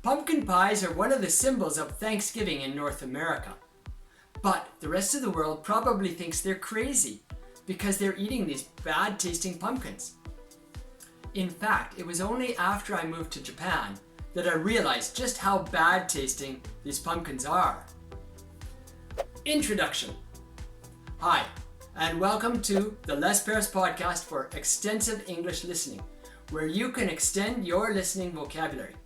Pumpkin pies are one of the symbols of Thanksgiving in North America. But the rest of the world probably thinks they're crazy because they're eating these bad tasting pumpkins. In fact, it was only after I moved to Japan that I realized just how bad tasting these pumpkins are. Introduction. Hi, and welcome to the Les Paris podcast for extensive English listening, where you can extend your listening vocabulary.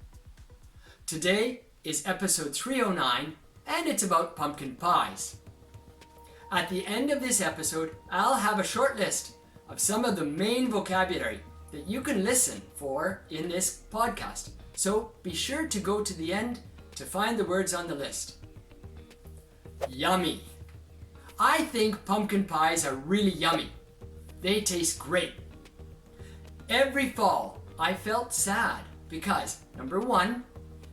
Today is episode 309, and it's about pumpkin pies. At the end of this episode, I'll have a short list of some of the main vocabulary that you can listen for in this podcast. So be sure to go to the end to find the words on the list. Yummy. I think pumpkin pies are really yummy. They taste great. Every fall, I felt sad because, number one,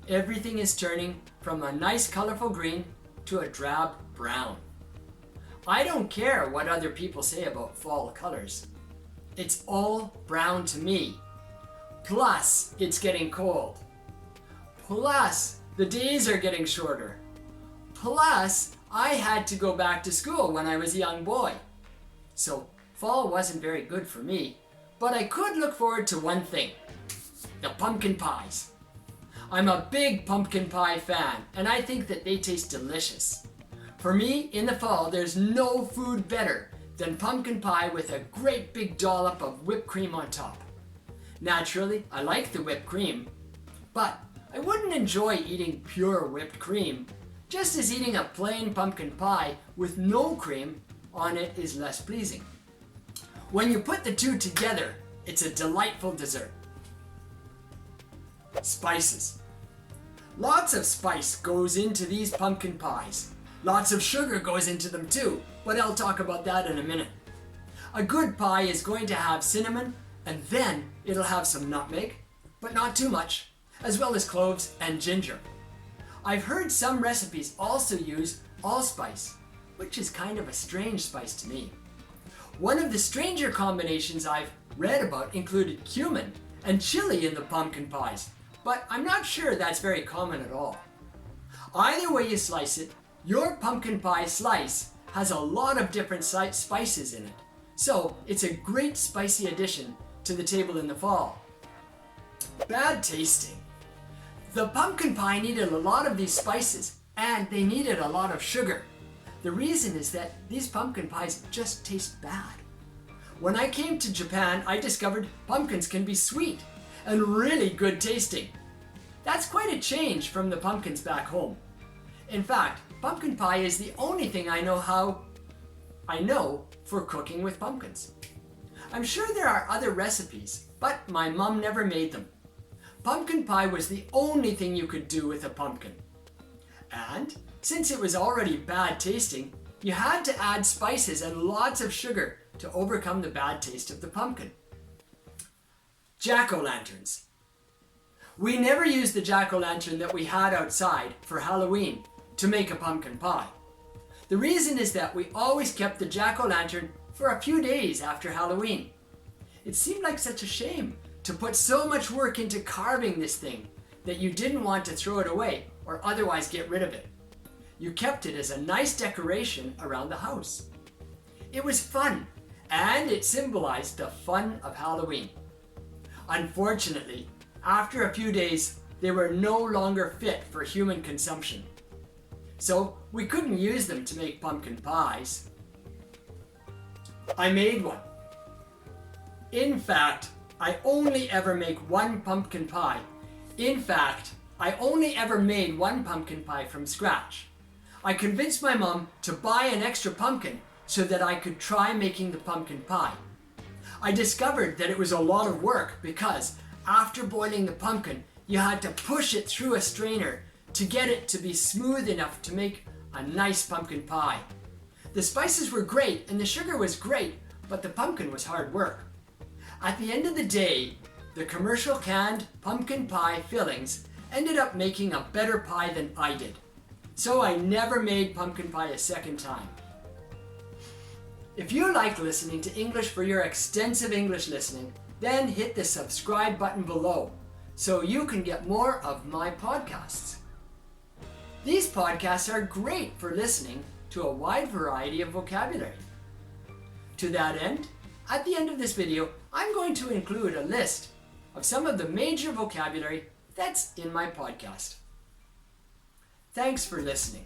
everything is turning from a nice colorful green to a drab brown. I don't care what other people say about fall colors. It's all brown to me. Plus, it's getting cold. Plus, the days are getting shorter. Plus, I had to go back to school when I was a young boy. So, fall wasn't very good for me, but I could look forward to one thing: the pumpkin pies. I'm a big pumpkin pie fan, and I think that they taste delicious. For me, in the fall, there's no food better than pumpkin pie with a great big dollop of whipped cream on top. Naturally, I like the whipped cream, but I wouldn't enjoy eating pure whipped cream, just as eating a plain pumpkin pie with no cream on it is less pleasing. When you put the two together, it's a delightful dessert. Spices. Lots of spice goes into these pumpkin pies. Lots of sugar goes into them too, but I'll talk about that in a minute. A good pie is going to have cinnamon, and then it'll have some nutmeg, but not too much, as well as cloves and ginger. I've heard some recipes also use allspice, which is kind of a strange spice to me. One of the stranger combinations I've read about included cumin and chili in the pumpkin pies, but I'm not sure that's very common at all. Either way you slice it, your pumpkin pie slice has a lot of different spices in it, so it's a great spicy addition to the table in the fall. Bad tasting. The pumpkin pie needed a lot of these spices, and they needed a lot of sugar. The reason is that these pumpkin pies just taste bad. When I came to Japan, I discovered pumpkins can be sweet and really good tasting. That's quite a change from the pumpkins back home. In fact, pumpkin pie is the only thing I know for cooking with pumpkins. I'm sure there are other recipes, but my mom never made them. Pumpkin pie was the only thing you could do with a pumpkin. And since it was already bad tasting, you had to add spices and lots of sugar to overcome the bad taste of the pumpkin. Jack-o'-lanterns. We never used the jack-o'-lantern that we had outside for Halloween to make a pumpkin pie. The reason is that we always kept the jack-o'-lantern for a few days after Halloween. It seemed like such a shame to put so much work into carving this thing that you didn't want to throw it away or otherwise get rid of it. You kept it as a nice decoration around the house. It was fun, and it symbolized the fun of Halloween. Unfortunately, after a few days, they were no longer fit for human consumption. So we couldn't use them to make pumpkin pies. I made one. In fact, I only ever make one pumpkin pie. In fact, I only ever made one pumpkin pie from scratch. I convinced my mom to buy an extra pumpkin so that I could try making the pumpkin pie. I discovered that it was a lot of work because after boiling the pumpkin, you had to push it through a strainer to get it to be smooth enough to make a nice pumpkin pie. The spices were great and the sugar was great, but the pumpkin was hard work. At the end of the day, the commercial canned pumpkin pie fillings ended up making a better pie than I did. So I never made pumpkin pie a second time. If you like listening to English for your extensive English listening, then hit the subscribe button below so you can get more of my podcasts. These podcasts are great for listening to a wide variety of vocabulary. To that end, at the end of this video, I'm going to include a list of some of the major vocabulary that's in my podcast. Thanks for listening.